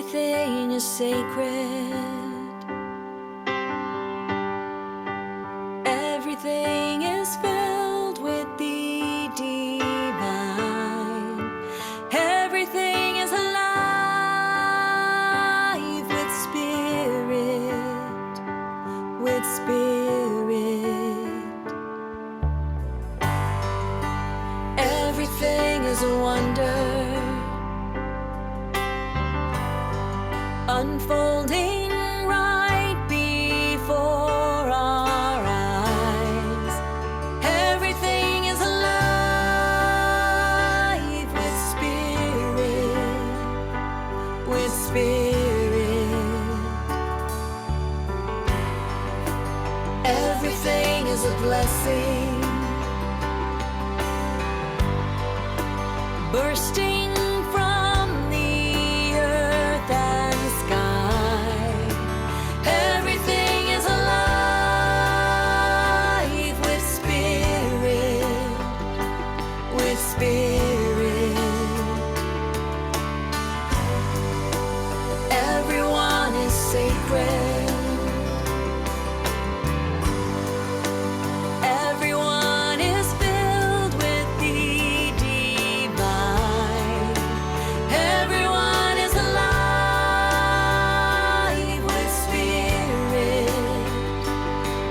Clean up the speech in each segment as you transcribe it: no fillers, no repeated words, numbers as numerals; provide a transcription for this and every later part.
Everything is sacred. Everything is filled with the divine. Everything is alive with spirit, with spirit. Everything is a wonder, unfolding right before our eyes. Everything is alive with spirit, with spirit. Everything is a blessing, bursting from the earth and sky. Everything is alive with spirit, with spirit. Everyone is sacred. Everyone is filled with the divine. Everyone is alive with spirit,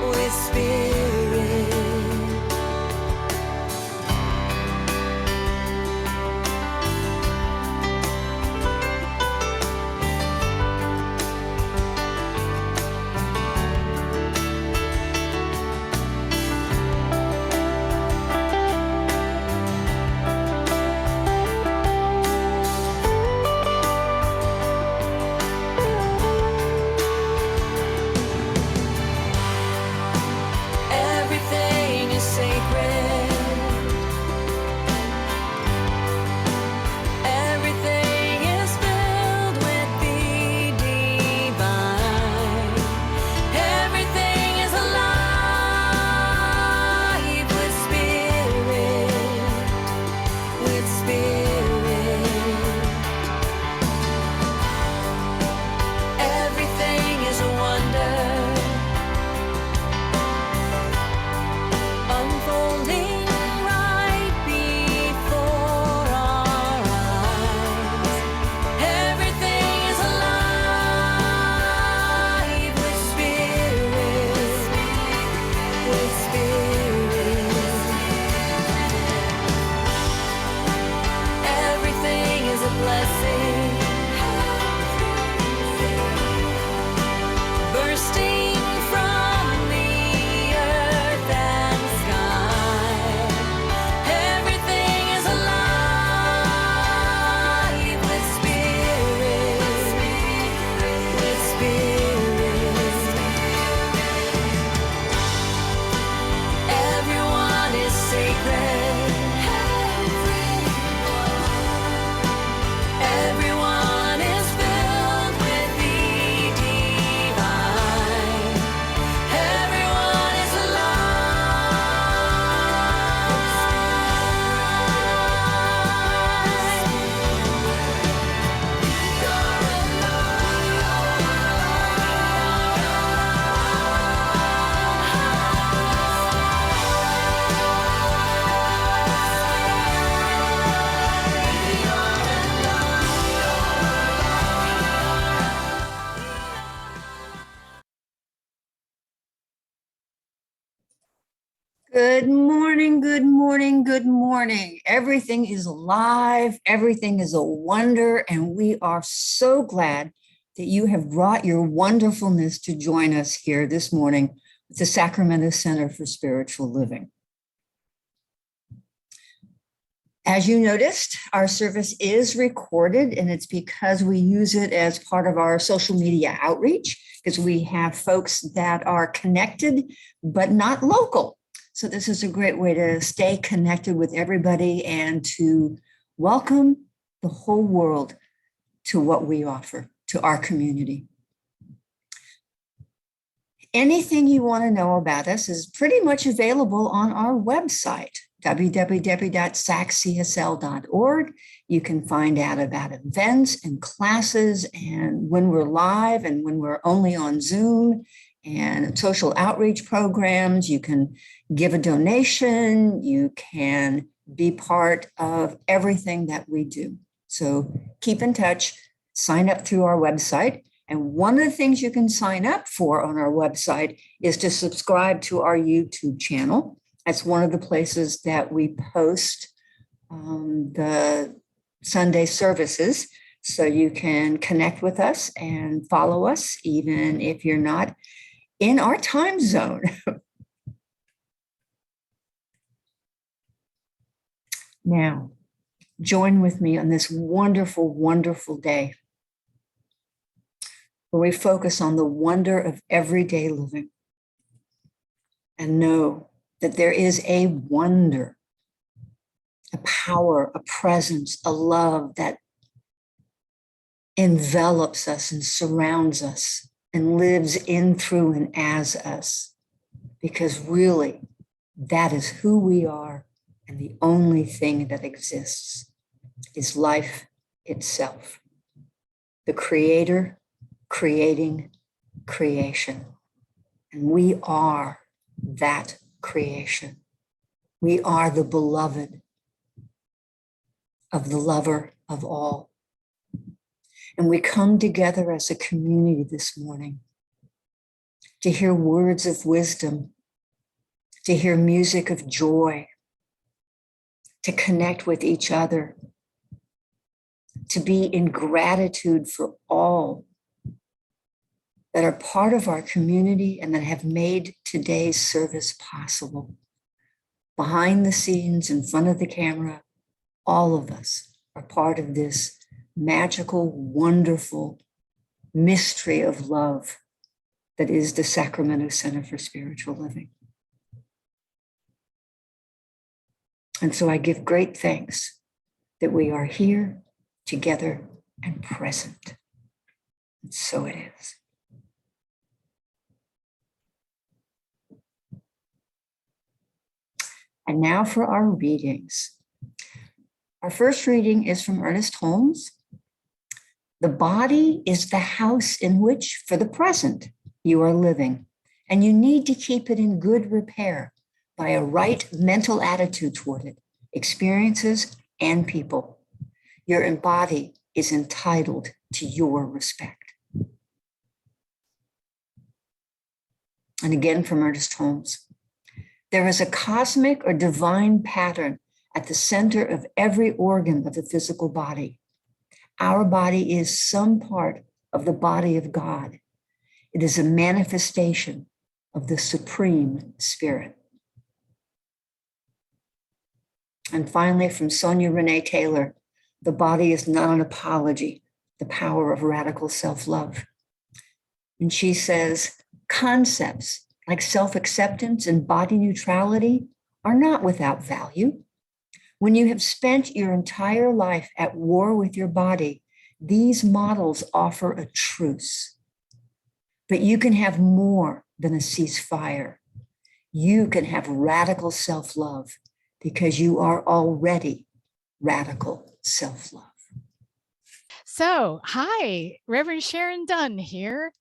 with spirit. Everything is sacred. Everything is filled with the divine. Everything is alive with spirit, with spirit. Everything is a wonder, unfolding right before our eyes. Everything is alive with spirit, with spirit. Everything is a blessing, bursting from the earth and sky. Everything is alive with spirit, with spirit. Everyone is sacred. Everyone is filled with the divine. Everyone is Good morning, good morning, good morning. Everything is alive, everything is a wonder, and we are so glad that you have brought your wonderfulness to join us here this morning at the Sacramento Center for Spiritual Living. As you noticed, our service is recorded, and it's because we use it as part of our social media outreach, because we have folks that are connected but not local. So this is a great way to stay connected with everybody and to welcome the whole world to what we offer to our community. Anything you want to know about us is pretty much available on our website, www.saccsl.org. You can find out about events and classes and when we're live and when we're only on Zoom and social outreach programs. You can give a donation. You can be part of everything that we do. So keep in touch, sign up through our website. And one of the things you can sign up for on our website is to subscribe to our YouTube channel. That's one of the places that we post the Sunday services. So you can connect with us and follow us, even if you're not in our time zone. Now, join with me on this wonderful, wonderful day where we focus on the wonder of everyday living and know that there is a wonder, a power, a presence, a love that envelops us and surrounds us and lives in, through, and as us. Because really, that is who we are, and the only thing that exists is life itself. The Creator creating creation. And we are that creation. We are the beloved of the lover of all. And we come together as a community this morning to hear words of wisdom, to hear music of joy, to connect with each other, to be in gratitude for all that are part of our community and that have made today's service possible. Behind the scenes, in front of the camera, all of us are part of this magical, wonderful mystery of love that is the Sacramento Center for Spiritual Living. And so I give great thanks that we are here together and present. And so it is. And now for our readings. Our first reading is from Ernest Holmes. The body is the house in which, for the present, you are living, and you need to keep it in good repair by a right mental attitude toward it, experiences, and people. Your body is entitled to your respect. And again from Ernest Holmes. There is a cosmic or divine pattern at the center of every organ of the physical body. Our body is some part of the body of God. It is a manifestation of the Supreme Spirit. And finally, from Sonia Renee Taylor, the body is not an apology, the power of radical self-love. And she says, concepts like self-acceptance and body neutrality are not without value. When you have spent your entire life at war with your body, these models offer a truce. But you can have more than a ceasefire. You can have radical self-love because you are already radical self-love. So, hi, Reverend Sharon Dunn here.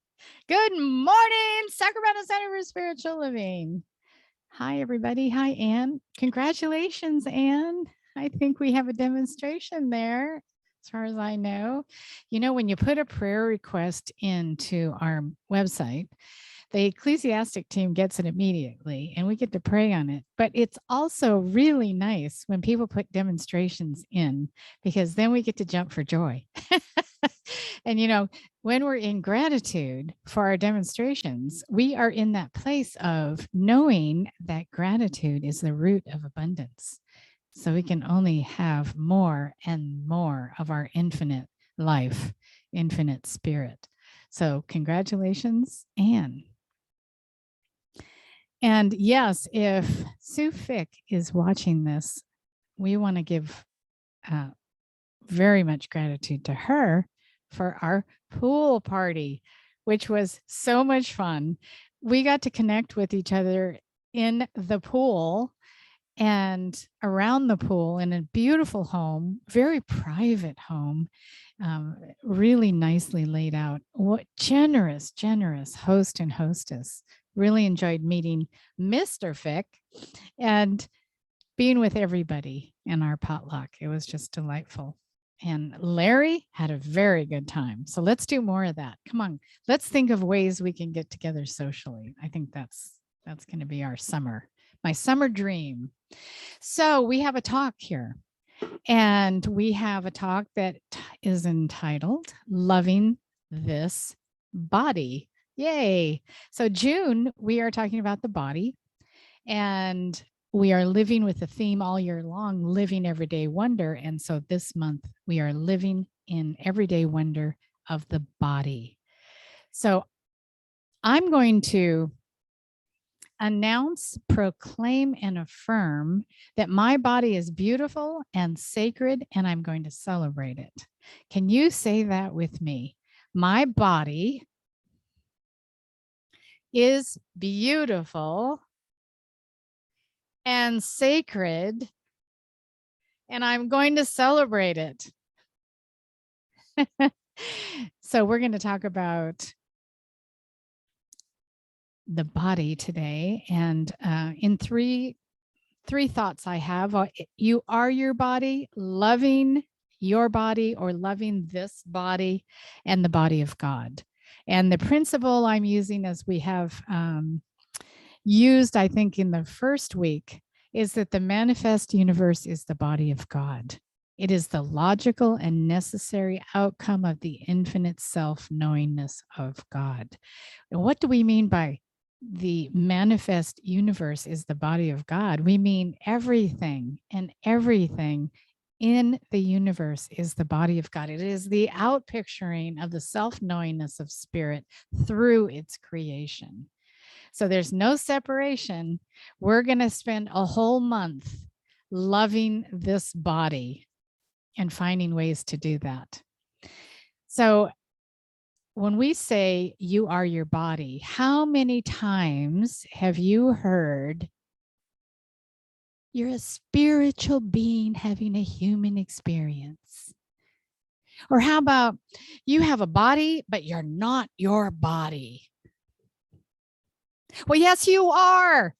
Good morning, Sacramento Center for Spiritual Living. Hi, everybody. Hi, Ann. Congratulations, Ann. I think we have a demonstration there, as far as I know. You know, when you put a prayer request into our website, the ecclesiastic team gets it immediately and we get to pray on it. But it's also really nice when people put demonstrations in, because then we get to jump for joy. And, you know, when we're in gratitude for our demonstrations, we are in that place of knowing that gratitude is the root of abundance. So we can only have more and more of our infinite life, infinite spirit. So congratulations, Anne. And yes, if Sue Fick is watching this, we want to give very much gratitude to her for our pool party, which was so much fun. We got to connect with each other in the pool, and around the pool in a beautiful home, very private home, really nicely laid out. What generous host and hostess. Really enjoyed meeting Mr. Fick and being with everybody in our potluck. It was just delightful. And Larry had a very good time. So let's do more of that. Come on, let's think of ways we can get together socially. I think that's going to be our summer, my summer dream. So we have a talk here, and we have a talk that is entitled Loving This Body. Yay. So June, we are talking about the body, and we are living with the theme all year long, living everyday wonder. And so this month we are living in everyday wonder of the body. So I'm going to announce, proclaim, and affirm that my body is beautiful and sacred, and I'm going to celebrate it. Can you say that with me? My body is beautiful and sacred, and I'm going to celebrate it. So we're going to talk about the body today, and in three thoughts I have. You are your body, loving your body or loving this body, and the body of God. And the principle I'm using, as we have used, I think, in the first week, is that the manifest universe is the body of God. It is the logical and necessary outcome of the infinite self-knowingness of God. And what do we mean by the manifest universe is the body of God? We mean everything, and everything in the universe is the body of God. It is the outpicturing of the self-knowingness of spirit through its creation. So there's no separation. We're going to spend a whole month loving this body and finding ways to do that. So when we say you are your body, how many times have you heard you're a spiritual being having a human experience? Or how about you have a body, but you're not your body? Well, yes, you are.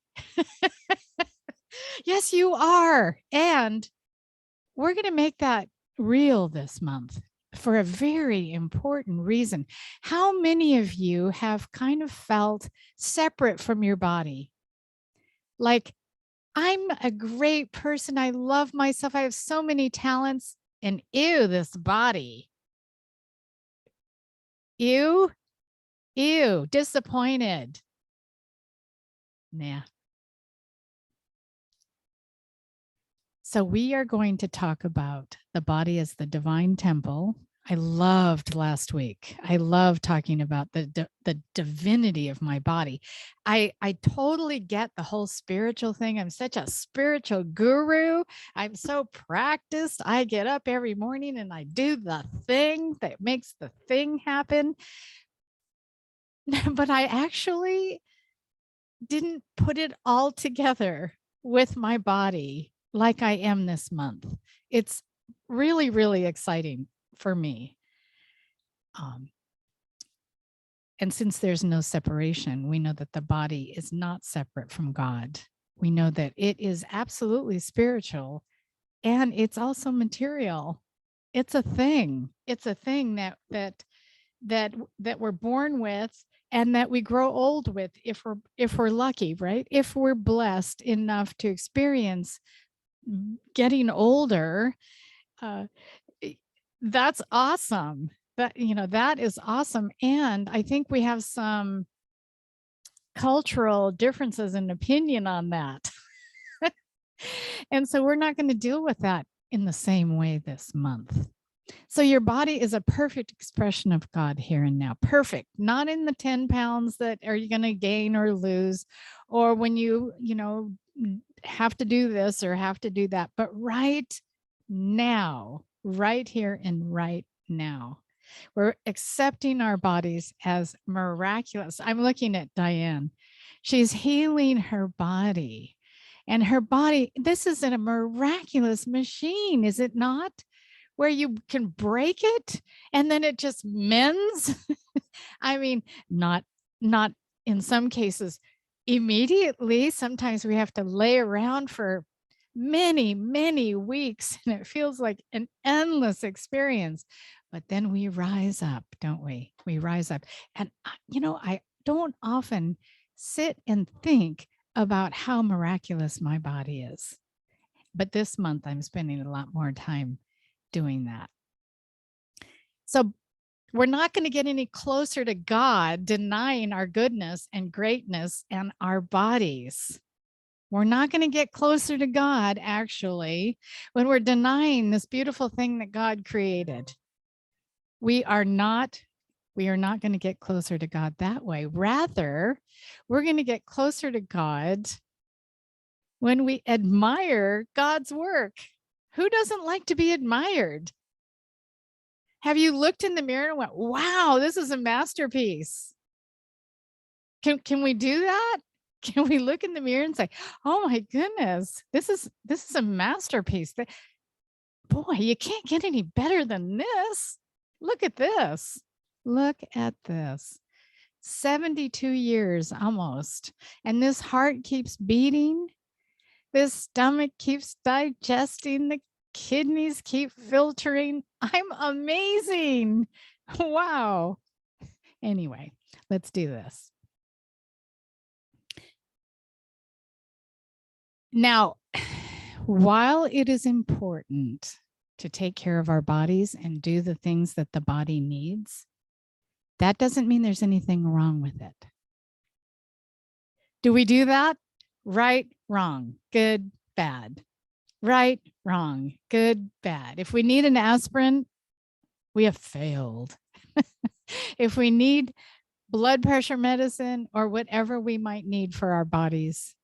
Yes, you are. And we're going to make that real this month for a very important reason. How many of you have kind of felt separate from your body? Like, I'm a great person. I love myself. I have so many talents. And ew, this body. Ew, disappointed. Nah. So we are going to talk about the body as the divine temple. I loved last week. I love talking about the divinity of my body. I totally get the whole spiritual thing. I'm such a spiritual guru. I'm so practiced. I get up every morning and I do the thing that makes the thing happen. But I actually didn't put it all together with my body like I am this month. It's really, really exciting for me. And since there's no separation, we know that the body is not separate from God. We know that it is absolutely spiritual, and it's also material. It's a thing. It's a thing that we're born with, and that we grow old with if we're lucky, right? If we're blessed enough to experience getting older, that's awesome. That is awesome. And I think we have some cultural differences in opinion on that. And so we're not going to deal with that in the same way this month. So your body is a perfect expression of God here and now. Perfect. Not in the 10 pounds that are you going to gain or lose, or when you have to do this or have to do that, but right now, right here and right now. We're accepting our bodies as miraculous. I'm looking at Diane. She's healing her body. And her body, this is a miraculous machine, is it not? Where you can break it and then it just mends. I mean, not in some cases immediately. Sometimes we have to lay around for many, many weeks and it feels like an endless experience. But then we rise up, don't we? We rise up. And, I don't often sit and think about how miraculous my body is. But this month, I'm spending a lot more time doing that. So we're not going to get any closer to God denying our goodness and greatness and our bodies. We're not going to get closer to God, actually, when we're denying this beautiful thing that God created. We are not going to get closer to God that way. Rather, we're going to get closer to God when we admire God's work. Who doesn't like to be admired? Have you looked in the mirror and went, wow, this is a masterpiece? Can we do that? Can we look in the mirror and say, oh my goodness, this is a masterpiece. Boy, you can't get any better than this. Look at this. Look at this. 72 years almost. And this heart keeps beating. This stomach keeps digesting. The kidneys keep filtering. I'm amazing. Wow. Anyway, let's do this. Now, while it is important to take care of our bodies and do the things that the body needs, that doesn't mean there's anything wrong with it. Do we do that? Right, wrong, good, bad. Right, wrong, good, bad. If we need an aspirin, we have failed. If we need blood pressure medicine or whatever we might need for our bodies,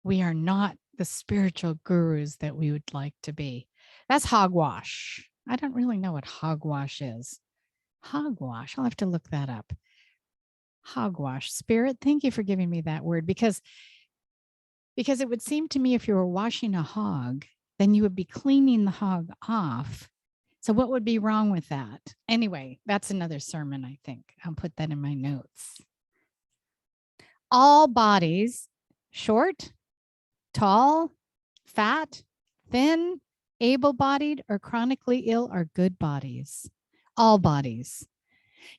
we are not the spiritual gurus that we would like to be. That's hogwash. I don't really know what hogwash is. Hogwash, I'll have to look that up. Hogwash, spirit, thank you for giving me that word, because it would seem to me if you were washing a hog, then you would be cleaning the hog off. So what would be wrong with that? Anyway, that's another sermon, I think. I'll put that in my notes. All bodies, short, tall, fat, thin, able-bodied, or chronically ill, are good bodies. All bodies.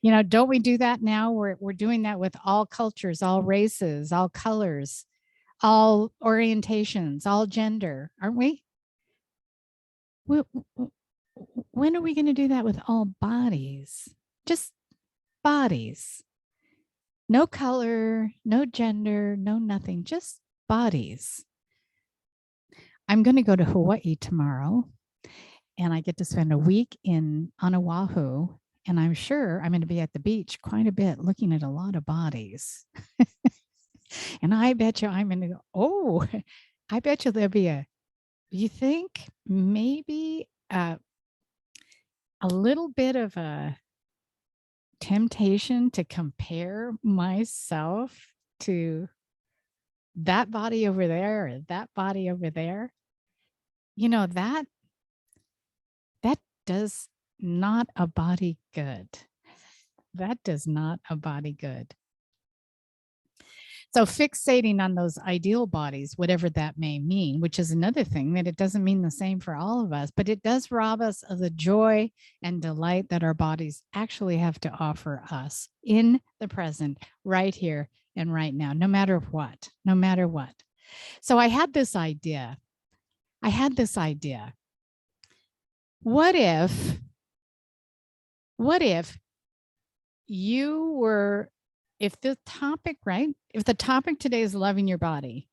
Don't we do that now? We're doing that with all cultures, all races, all colors, all orientations, all gender, aren't we? When are we going to do that with all bodies? Just bodies. No color, no gender, no nothing, just bodies. I'm going to go to Hawaii tomorrow, and I get to spend a week on Oahu, and I'm sure I'm going to be at the beach quite a bit looking at a lot of bodies. And I bet you I'm going to go, I bet you there'll be you think maybe a little bit of a temptation to compare myself to that body over there or that body over there? That does not a body good. That does not a body good. So fixating on those ideal bodies, whatever that may mean, which is another thing, that it doesn't mean the same for all of us, but it does rob us of the joy and delight that our bodies actually have to offer us in the present, right here and right now, no matter what. So I had this idea. What if you were, if the topic today is loving your body,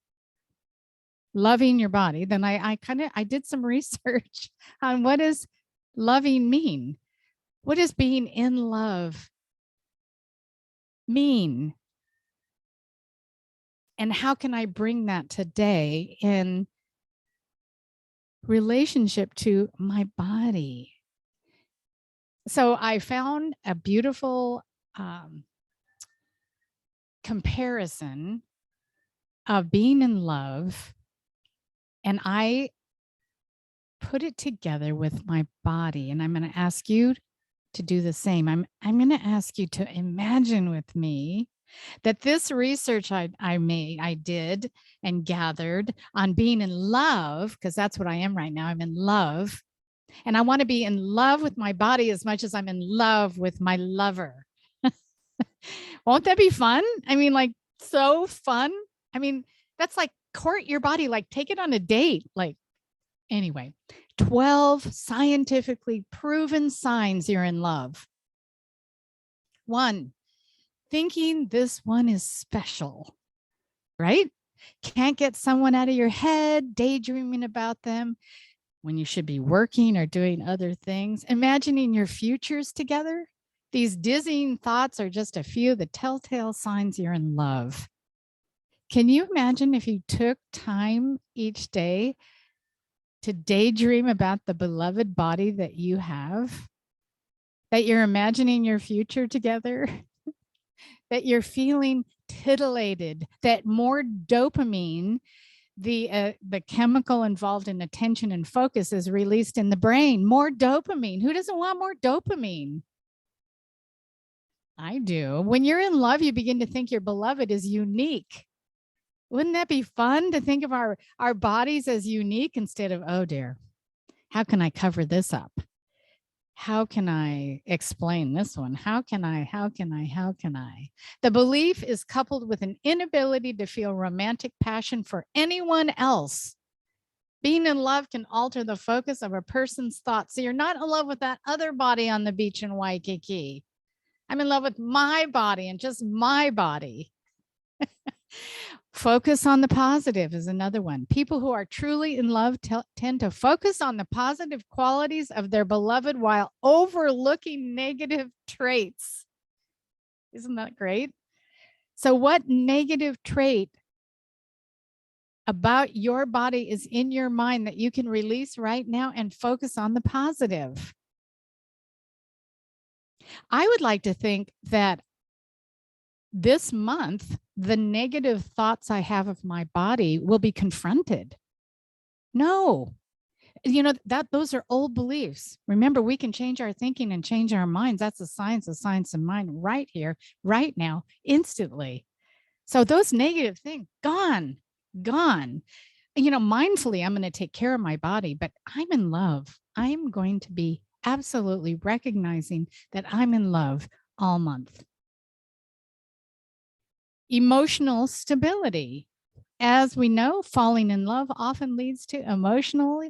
then I did some research on what does loving mean? What does being in love mean? And how can I bring that today in relationship to my body? So I found a beautiful comparison of being in love And I put it together with my body. And I'm going to ask you to do the same. I'm going to ask you to imagine with me that this research I did and gathered on being in love, because that's what I am right now. I'm in love. And I want to be in love with my body as much as I'm in love with my lover. Won't that be fun? I mean, like, so fun. I mean, that's like court your body, like take it on a date. Like, anyway, 12 scientifically proven signs you're in love. 1, thinking this one is special, right? Can't get someone out of your head, daydreaming about them when you should be working or doing other things, imagining your futures together. These dizzying thoughts are just a few of the telltale signs you're in love. Can you imagine if you took time each day to daydream about the beloved body that you have, that you're imagining your future together, that you're feeling titillated, that more dopamine, the chemical involved in attention and focus, is released in the brain. More dopamine. Who doesn't want more dopamine? I do. When you're in love, you begin to think your beloved is unique. Wouldn't that be fun to think of our bodies as unique instead of, oh dear, how can I cover this up? How can I explain this one? How can I? The belief is coupled with an inability to feel romantic passion for anyone else. Being in love can alter the focus of a person's thoughts. So you're not in love with that other body on the beach in Waikiki. I'm in love with my body and just my body. Focus on the positive is another one. People who are truly in love tend to focus on the positive qualities of their beloved while overlooking negative traits. Isn't that great? So what negative trait about your body is in your mind that you can release right now and focus on the positive? I would like to think that this month, the negative thoughts I have of my body will be confronted. No, that those are old beliefs. Remember, we can change our thinking and change our minds. That's the science of mind right here, right now, instantly. So those negative things, gone. Mindfully, I'm going to take care of my body, but I'm in love. I'm going to be absolutely recognizing that I'm in love all month. Emotional stability. As we know, falling in love often leads to emotional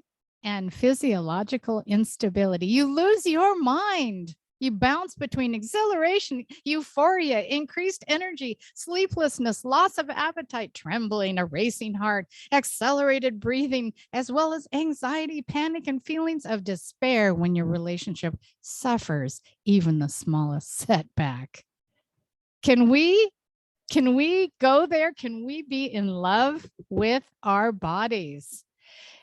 and physiological instability. You lose your mind. You bounce between exhilaration, euphoria, increased energy, sleeplessness, loss of appetite, trembling, a racing heart, accelerated breathing, as well as anxiety, panic, and feelings of despair when your relationship suffers even the smallest setback. Can we go there? Can we be in love with our bodies?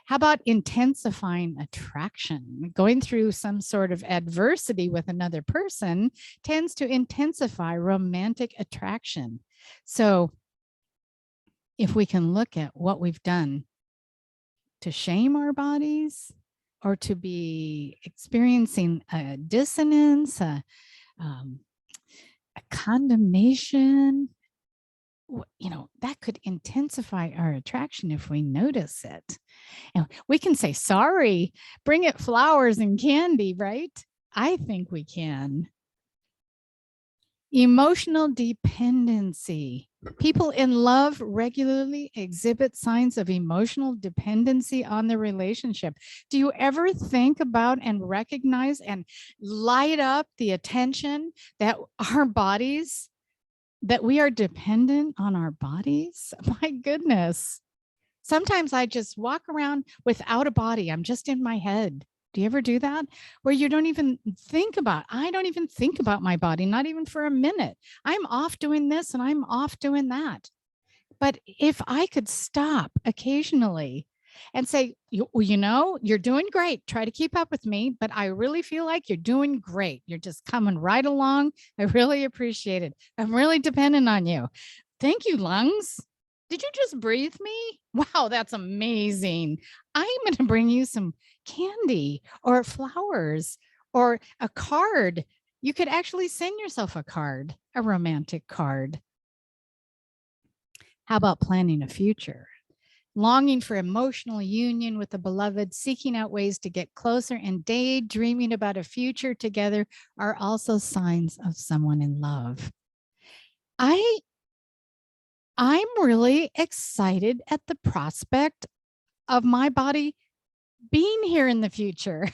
How about intensifying attraction? Going through some sort of adversity with another person tends to intensify romantic attraction. So if we can look at what we've done to shame our bodies or to be experiencing a dissonance, a condemnation, that could intensify our attraction if we notice it. And we can say, sorry, bring it flowers and candy, right? I think we can. Emotional dependency. People in love regularly exhibit signs of emotional dependency on the relationship. Do you ever think about and recognize and light up the attention that our bodies, that we are dependent on our bodies? My goodness. Sometimes I just walk around without a body. I'm just in my head. Do you ever do that? Where you don't even think about, I don't even think about my body, not even for a minute. I'm off doing this and I'm off doing that. But if I could stop occasionally and say, you're doing great. Try to keep up with me, but I really feel like you're doing great. You're just coming right along. I really appreciate it. I'm really dependent on you. Thank you, lungs. Did you just breathe me? Wow, that's amazing. I'm going to bring you some candy or flowers or a card. You could actually send yourself a card, a romantic card. How about planning a future? Longing for emotional union with the beloved, seeking out ways to get closer, and daydreaming about a future together are also signs of someone in love. I'm really excited at the prospect of my body being here in the future.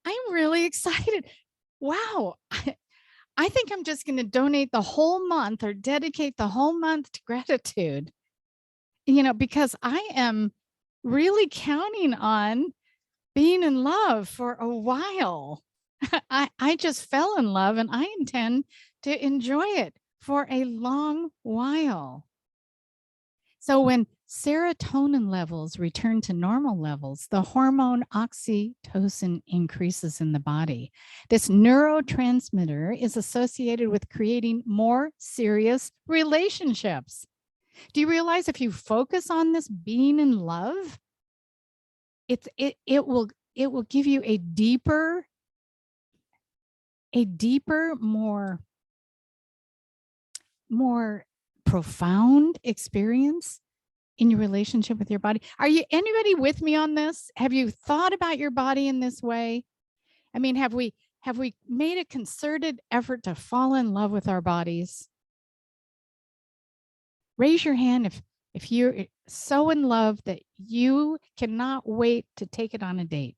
I'm really excited. Wow. I think I'm just going to donate the whole month or dedicate the whole month to gratitude, because I am really counting on being in love for a while. I just fell in love and I intend to enjoy it for a long while. So when serotonin levels return to normal levels, the hormone oxytocin increases in the body. This neurotransmitter is associated with creating more serious relationships. Do you realize if you focus on this being in love, it will give you a deeper, more profound experience in your relationship with your body. Are you anybody with me on this? Have you thought about your body in this way? I mean, have we made a concerted effort to fall in love with our bodies? Raise your hand if you're so in love that you cannot wait to take it on a date.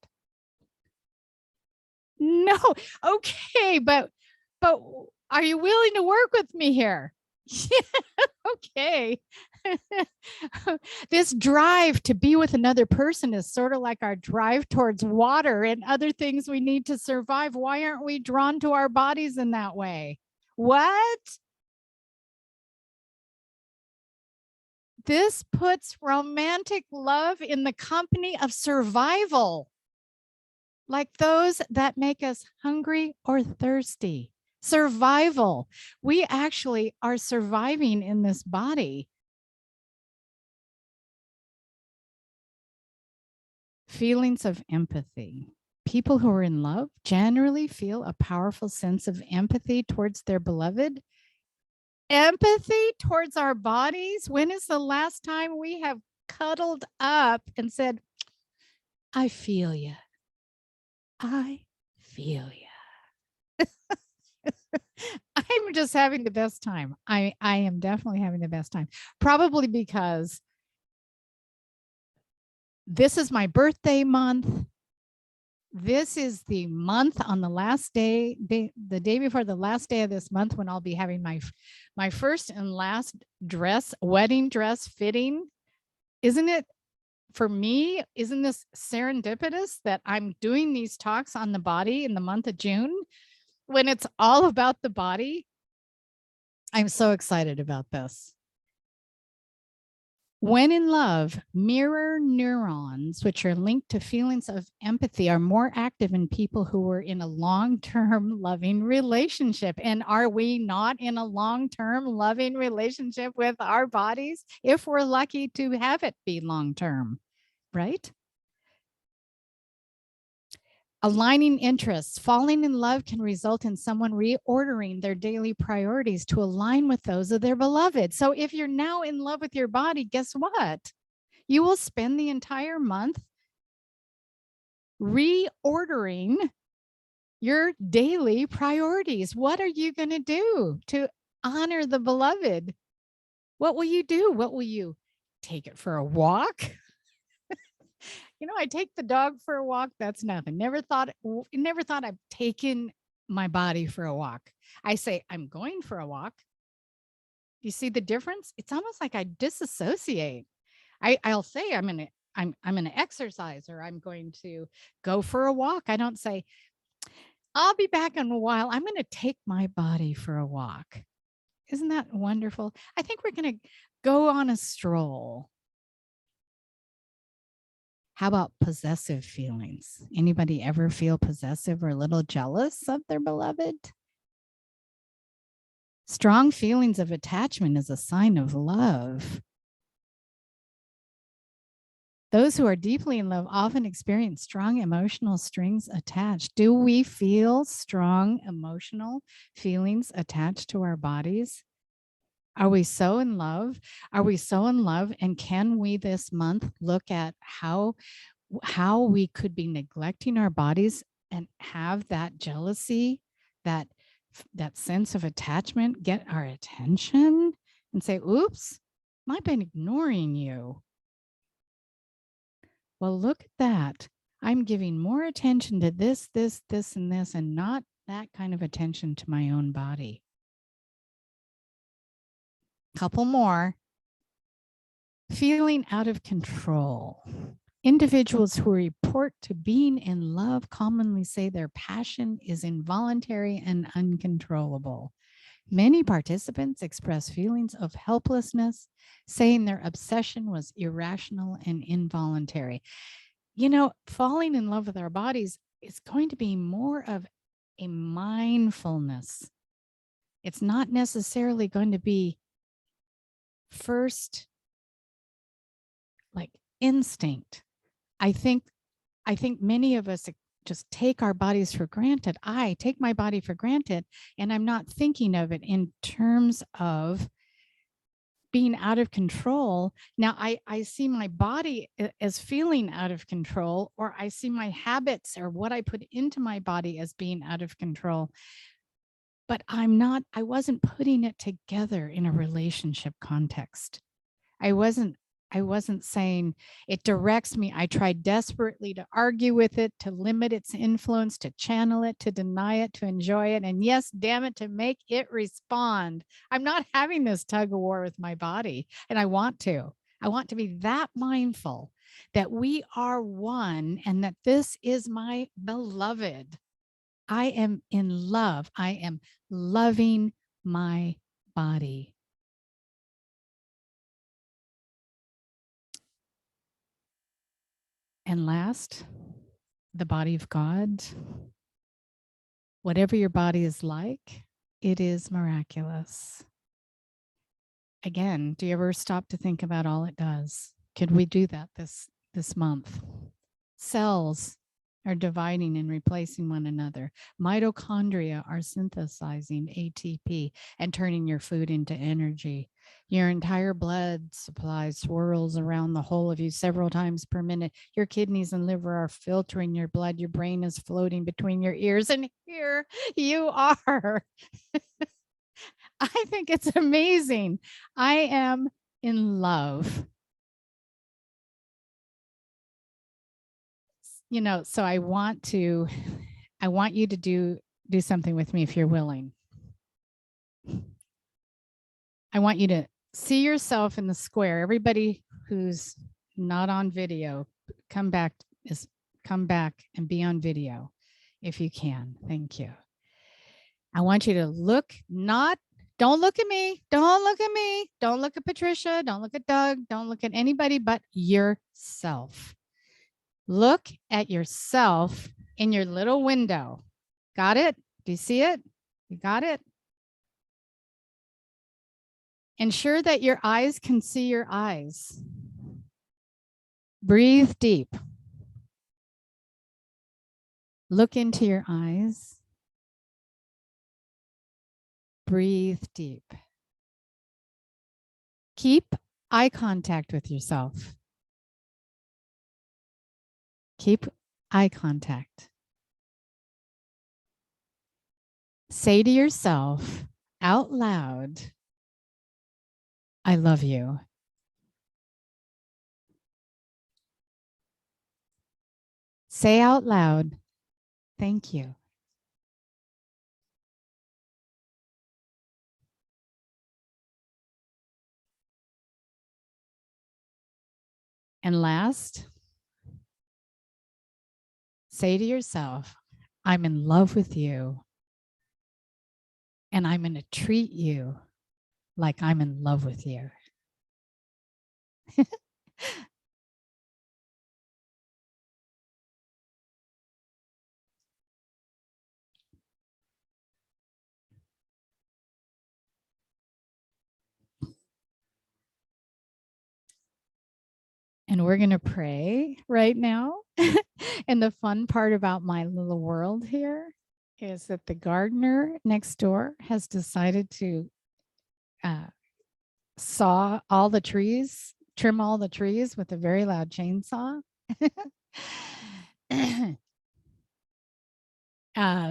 No. Okay, but are you willing to work with me here? Okay. This drive to be with another person is sort of like our drive towards water and other things we need to survive. Why aren't we drawn to our bodies in that way? What? This puts romantic love in the company of survival, like those that make us hungry or thirsty. Survival. We actually are surviving in this body. Feelings of empathy. People who are in love generally feel a powerful sense of empathy towards their beloved. Empathy towards our bodies. When is the last time we have cuddled up and said, I feel you. I feel you. I'm just having the best time. I am definitely having the best time. Probably because this is my birthday month. This is the month on the last day, the day before the last day of this month, when I'll be having my first and last wedding dress fitting. Isn't it, for me, isn't this serendipitous that I'm doing these talks on the body in the month of June when it's all about the body? I'm so excited about this. When in love, mirror neurons, which are linked to feelings of empathy, are more active in people who are in a long-term loving relationship. And are we not in a long-term loving relationship with our bodies if we're lucky to have it be long-term, right? Aligning interests. Falling in love can result in someone reordering their daily priorities to align with those of their beloved. So if you're now in love with your body, guess what? You will spend the entire month reordering your daily priorities. What are you going to do to honor the beloved? What will you do? What will you take it for a walk? I take the dog for a walk. That's nothing. Never thought I've taken my body for a walk. I say, I'm going for a walk. You see the difference? It's almost like I disassociate. I'll say I'm going to exercise, or I'm going to go for a walk. I don't say, I'll be back in a while. I'm going to take my body for a walk. Isn't that wonderful? I think we're going to go on a stroll. How about possessive feelings? Anybody ever feel possessive or a little jealous of their beloved? Strong feelings of attachment is a sign of love. Those who are deeply in love often experience strong emotional strings attached. Do we feel strong emotional feelings attached to our bodies? Are we so in love? Are we so in love? And can we this month look at how we could be neglecting our bodies and have that jealousy, that sense of attachment get our attention and say, oops, I've been ignoring you. Well, look at that. I'm giving more attention to this, and this, and not that kind of attention to my own body. Couple more. Feeling out of control. Individuals who report to being in love commonly say their passion is involuntary and uncontrollable. Many participants express feelings of helplessness, saying their obsession was irrational and involuntary. You know, falling in love with our bodies is going to be more of a mindfulness. It's not necessarily going to be first like instinct. I think many of us just take our bodies for granted. I take my body for granted, and I'm not thinking of it in terms of being out of control. Now, I see my body as feeling out of control, or I see my habits or what I put into my body as being out of control. But I wasn't putting it together in a relationship context. I wasn't saying it directs me. I tried desperately to argue with it, to limit its influence, to channel it, to deny it, to enjoy it. And yes, damn it, to make it respond. I'm not having this tug of war with my body. And I want to be that mindful that we are one and that this is my beloved. I am in love. I am loving my body. And last, the body of God. Whatever your body is like, it is miraculous. Again, do you ever stop to think about all it does? Could we do that this month? Cells are dividing and replacing one another. Mitochondria are synthesizing ATP and turning your food into energy. Your entire blood supply swirls around the whole of you several times per minute. Your kidneys and liver are filtering your blood. Your brain is floating between your ears, and here you are. I think it's amazing. I am in love. You know, so I want you to do something with me if you're willing. I want you to see yourself in the square. Everybody who's not on video, come back and be on video if you can. Thank you. I want you to don't look at me. Don't look at me. Don't look at Patricia. Don't look at Doug. Don't look at anybody but yourself. Look at yourself in your little window. Got it? Do you see it? You got it? Ensure that your eyes can see your eyes. Breathe deep. Look into your eyes. Breathe deep. Keep eye contact with yourself. Keep eye contact. Say to yourself out loud, I love you. Say out loud, thank you. And last, say to yourself, I'm in love with you, and I'm going to treat you like I'm in love with you. And we're going to pray right now. And the fun part about my little world here is that the gardener next door has decided to saw all the trees, trim all the trees with a very loud chainsaw.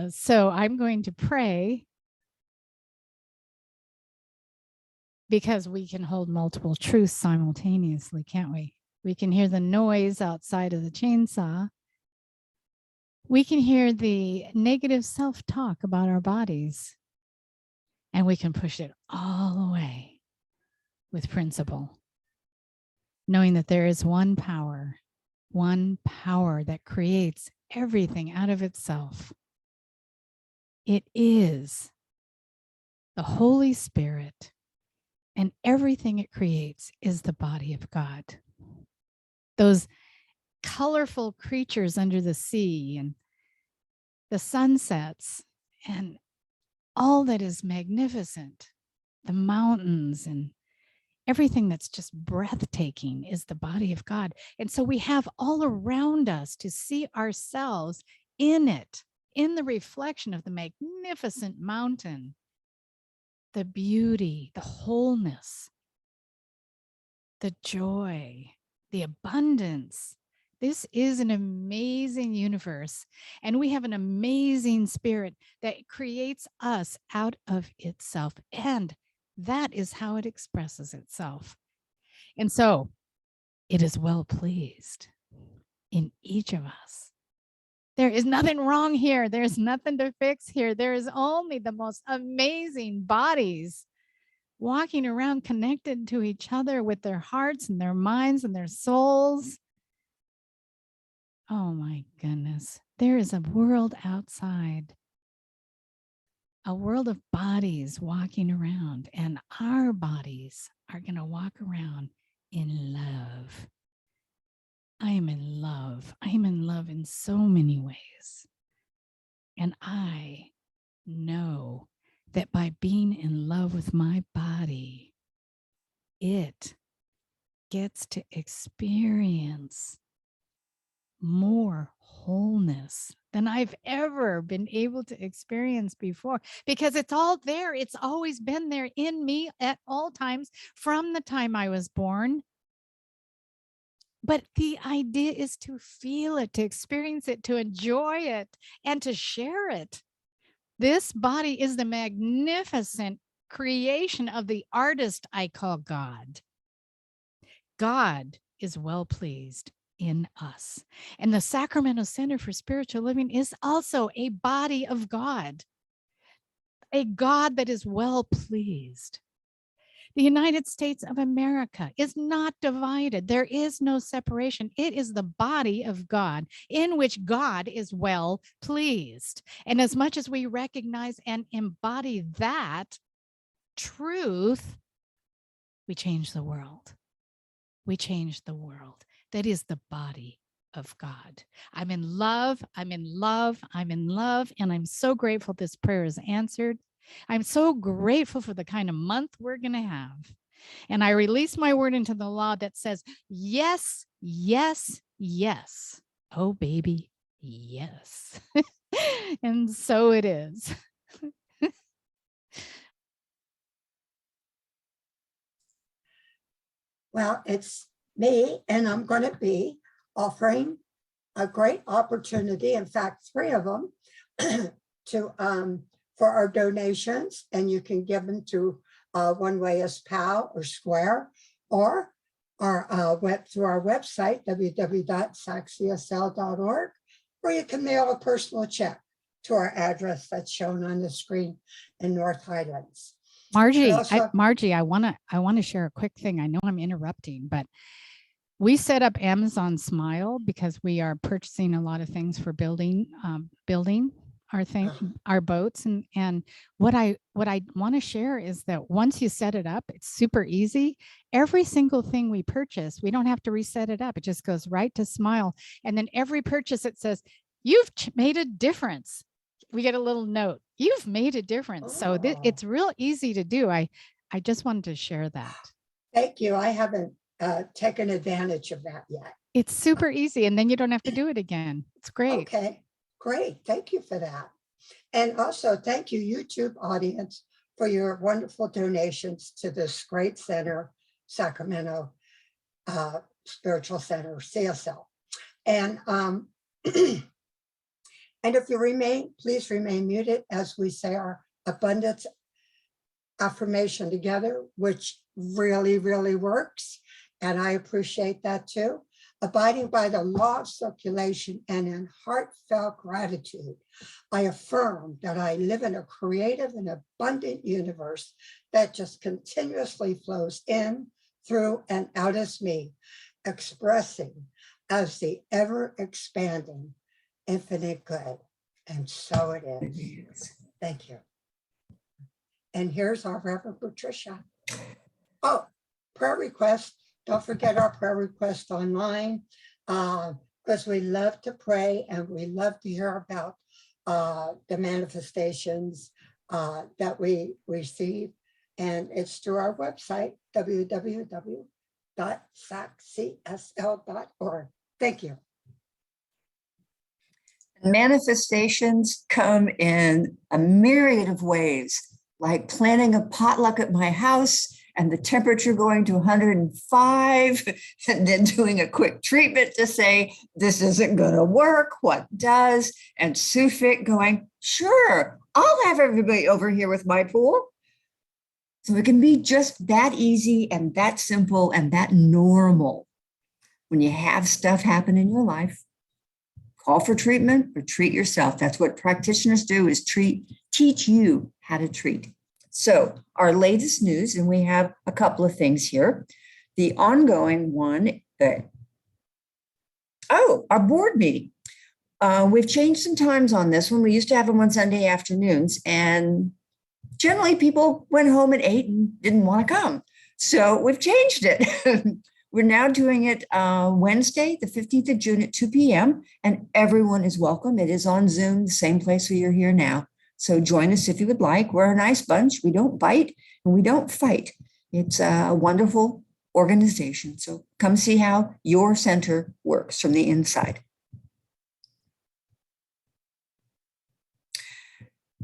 So I'm going to pray because we can hold multiple truths simultaneously, can't we? We can hear the noise outside of the chainsaw. We can hear the negative self-talk about our bodies, and we can push it all away with principle, knowing that there is one power that creates everything out of itself. It is the Holy Spirit, and everything it creates is the body of God. Those colorful creatures under the sea and the sunsets and all that is magnificent, the mountains and everything that's just breathtaking is the body of God. And so we have all around us to see ourselves in it, in the reflection of the magnificent mountain, the beauty, the wholeness, the joy, the abundance. This is an amazing universe, and we have an amazing spirit that creates us out of itself, and that is how it expresses itself. And so it is well pleased in each of us. There is nothing wrong here. There's nothing to fix here. There is only the most amazing bodies walking around connected to each other with their hearts and their minds and their souls. Oh my goodness. There is a world outside, a world of bodies walking around, and our bodies are going to walk around in love. I am in love. I am in love in so many ways. And I know that by being in love with my body, it gets to experience more wholeness than I've ever been able to experience before, because it's all there. It's always been there in me at all times from the time I was born. But the idea is to feel it, to experience it, to enjoy it, and to share it. This body is the magnificent creation of the artist I call God. God is well pleased in us. And the Sacramento Center for Spiritual Living is also a body of God, a God that is well pleased. The United States of America is not divided. There is no separation. It is the body of God in which God is well pleased. And as much as we recognize and embody that truth, we change the world. We change the world. That is the body of God. I'm in love. I'm in love. I'm in love. And I'm so grateful this prayer is answered. I'm so grateful for the kind of month we're going to have. And I release my word into the law that says, yes, yes, yes. Oh, baby, yes. And so it is. Well, it's me, and I'm going to be offering a great opportunity, in fact, 3 of them, to for our donations, and you can give them to one way is PAL or Square, or our through our website, www.saccsl.org, or you can mail a personal check to our address that's shown on the screen in North Highlands. Margie, I want to share a quick thing. I know I'm interrupting, but we set up Amazon Smile because we are purchasing a lot of things for building our boats. And what I want to share is that once you set it up, it's super easy. Every single thing we purchase, we don't have to reset it up. It just goes right to Smile. And then every purchase, it says, you've made a difference. We get a little note. You've made a difference. Oh. So it's real easy to do. I just wanted to share that. Thank you. I haven't taken advantage of that yet. It's super easy, and then you don't have to do it again. It's great. Okay, great. Thank you for that. And also thank you, YouTube audience, for your wonderful donations to this great center, Sacramento Spiritual Center, CSL. And and if you please remain muted as we say our abundance affirmation together, which really, really works. And I appreciate that too. Abiding by the law of circulation and in heartfelt gratitude, I affirm that I live in a creative and abundant universe that just continuously flows in, through, and out as me, expressing as the ever expanding infinite good. And so it is. Thank you. And here's our Reverend Patricia. Oh, prayer request. Don't forget our prayer request online, because we love to pray and we love to hear about the manifestations that we receive. And it's through our website, www.saccsl.org. Thank you. Manifestations come in a myriad of ways, like planning a potluck at my house and the temperature going to 105, and then doing a quick treatment to say, this isn't going to work. What does? And Sufit going, sure, I'll have everybody over here with my pool. So it can be just that easy and that simple and that normal. When you have stuff happen in your life, call for treatment or treat yourself. That's what practitioners do, is teach you how to treat. So our latest news, and we have a couple of things here. The ongoing one, our board meeting. We've changed some times on this one. We used to have them on Sunday afternoons, and generally people went home at 8 and didn't want to come. So we've changed it. We're now doing it Wednesday, the 15th of June at 2 p.m. and everyone is welcome. It is on Zoom, the same place where you're here now. So join us if you would like. We're a nice bunch. We don't bite and we don't fight. It's a wonderful organization. So come see how your center works from the inside.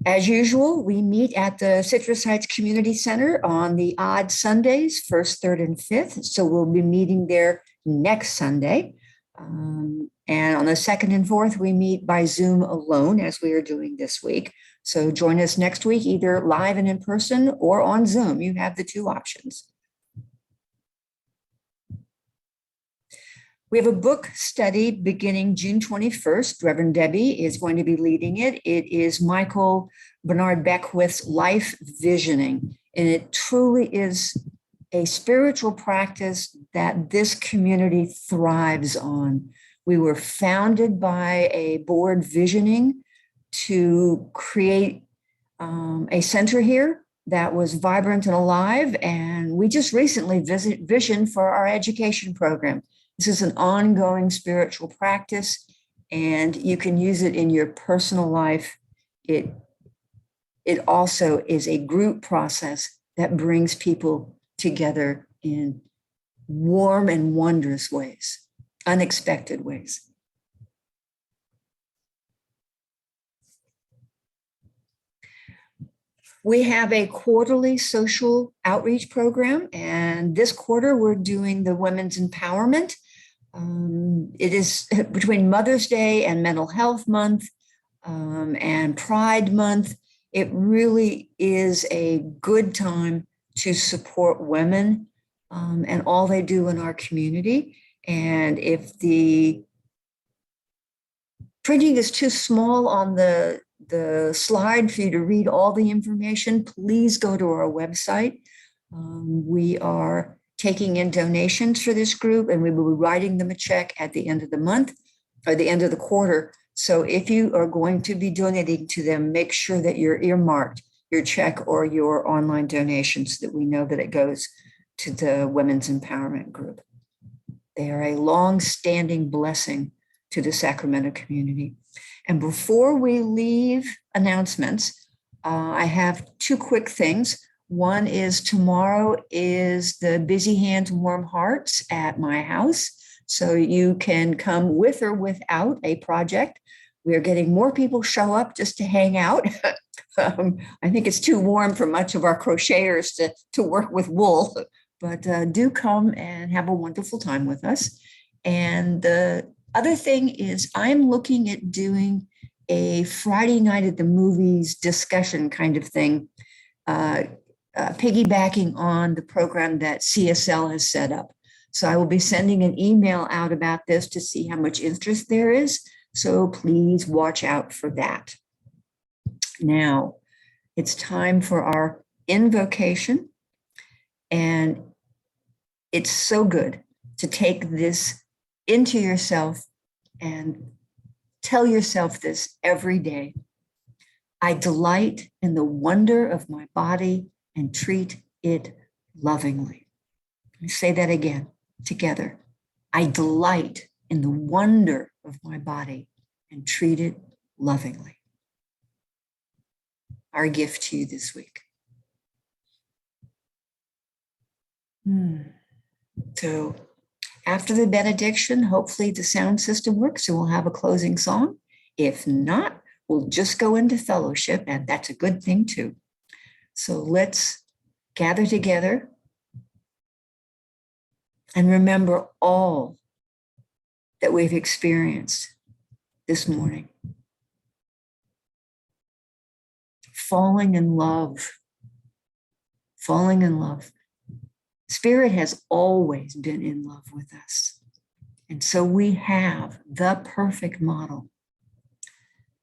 As usual, we meet at the Citrus Heights Community Center on the odd Sundays, 1st, 3rd, and 5th. So we'll be meeting there next Sunday. And on the 2nd and 4th, we meet by Zoom alone, as we are doing this week. So join us next week, either live and in person or on Zoom. You have the two options. We have a book study beginning June 21st. Reverend Debbie is going to be leading it. It is Michael Bernard Beckwith's Life Visioning, and it truly is a spiritual practice that this community thrives on. We were founded by a board visioning to create a center here that was vibrant and alive, and we just recently visioned for our education program. This is an ongoing spiritual practice, and you can use it in your personal life. It also is a group process that brings people together in warm and wondrous ways, unexpected ways. We have a quarterly social outreach program, and this quarter we're doing the Women's Empowerment. It is between Mother's Day and Mental Health Month and Pride Month. It really is a good time to support women and all they do in our community. And if the printing is too small on the slide for you to read all the information, please go to our website. We are taking in donations for this group, and we will be writing them a check at the end of the month or the end of the quarter. So if you are going to be donating to them, make sure that you're earmarked your check or your online donation so that we know that it goes to the Women's Empowerment Group. They are a long-standing blessing to the Sacramento community. And before we leave announcements, I have two quick things. One is tomorrow is the Busy Hands, Warm Hearts at my house. So you can come with or without a project. We are getting more people show up just to hang out. I think it's too warm for much of our crocheters to work with wool, but do come and have a wonderful time with us. And the other thing is I'm looking at doing a Friday night at the movies discussion kind of thing, piggybacking on the program that CSL has set up. So I will be sending an email out about this to see how much interest there is. So please watch out for that. Now, it's time for our invocation. And it's so good to take this into yourself and tell yourself this every day. I delight in the wonder of my body and treat it lovingly. Let me say that again together. I delight in the wonder of my body and treat it lovingly. Our gift to you this week. So after the benediction, hopefully the sound system works and we'll have a closing song. If not, we'll just go into fellowship, and that's a good thing too. So let's gather together and remember all that we've experienced this morning. Falling in love. Falling in love. Spirit has always been in love with us. And so we have the perfect model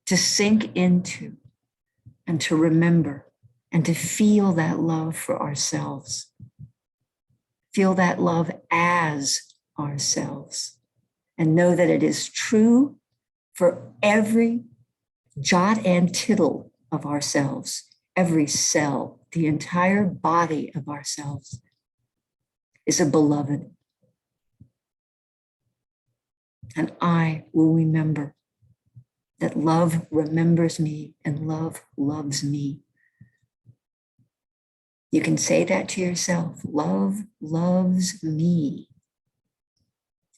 to sink into and to remember and to feel that love for ourselves. Feel that love as ourselves and know that it is true for every jot and tittle of ourselves, every cell, the entire body of ourselves is a beloved. And I will remember that love remembers me and love loves me. You can say that to yourself. Love loves me,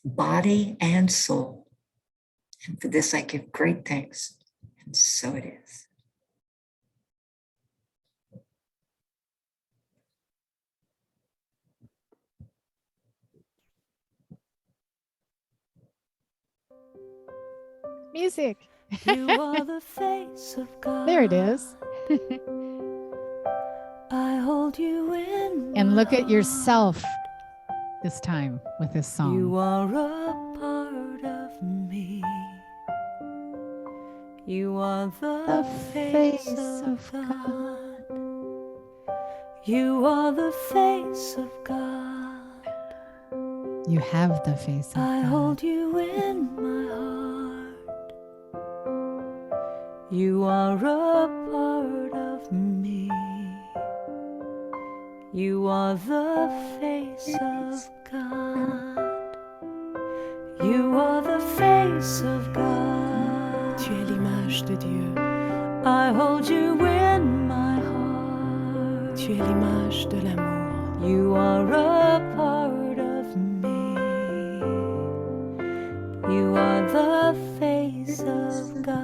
body and soul. And for this, I give great thanks. And so it is. Music. You are the face of God. There it is. I hold you in. And look at yourself this time with this song. You are a part of me. You are the face of God. You are the face of God. You have the face of I God. hold you in my heart. You are a part of me. You are the face of God. You are the face of God. Tu es l'image de Dieu. I hold you in my heart. Tu es l'image de l'amour. You are a part of me. You are the face of God.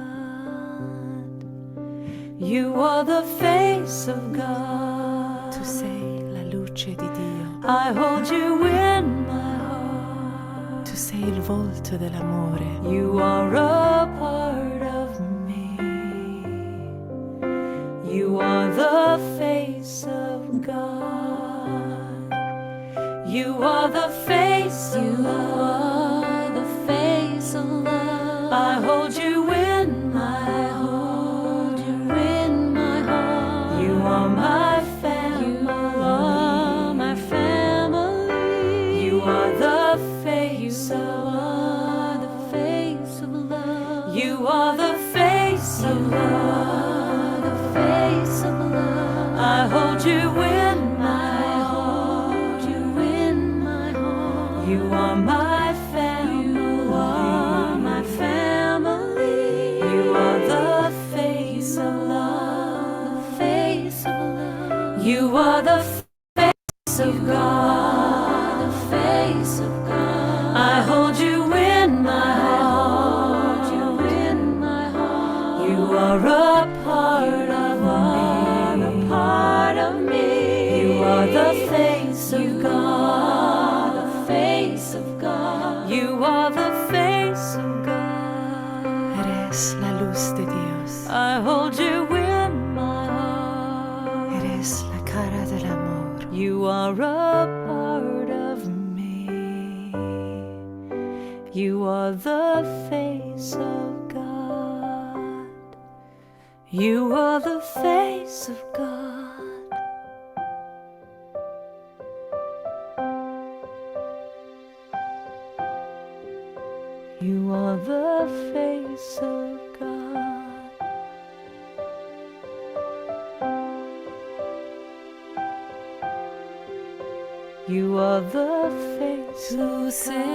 You are the face of God. Tu sei la luce di Dio. I hold you in my heart. Tu sei il volto dell'amore. You are a part of me. You are the face of God. You are the face of love. You are the face of love. I hold you in my heart. You are my family. You are my family. You are the face of love. The face of love. You are the face of love. The face of love. I hold you in my heart. You in my heart. You are my family. You are my family. You are the face of love. You are the face of God, the face of God. I hold you in my heart, you in my heart. You are a part of me, a part of me. You are the face of God, the face of God. You are the face of God. Eres la luz de Dios. I hold you in my heart. Eres la cara del amor. You are a part of me. You are the face of God. You are the face of God. You are the face of God. You are the face of God.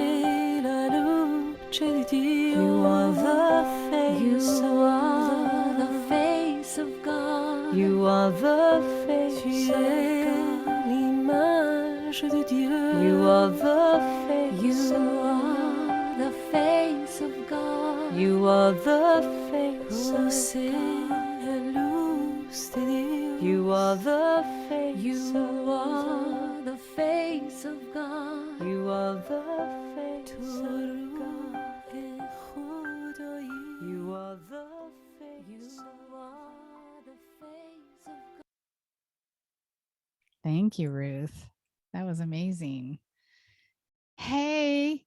La luce di Dio. You are the face of God. The face of God. You are the face of God. L'image de Dieu. You are the face of God. The face of God. You are the face of God. You are the face of God. The face of God. You are the face of God. You are the face of God. Thank you, Ruth. That was amazing. Hey,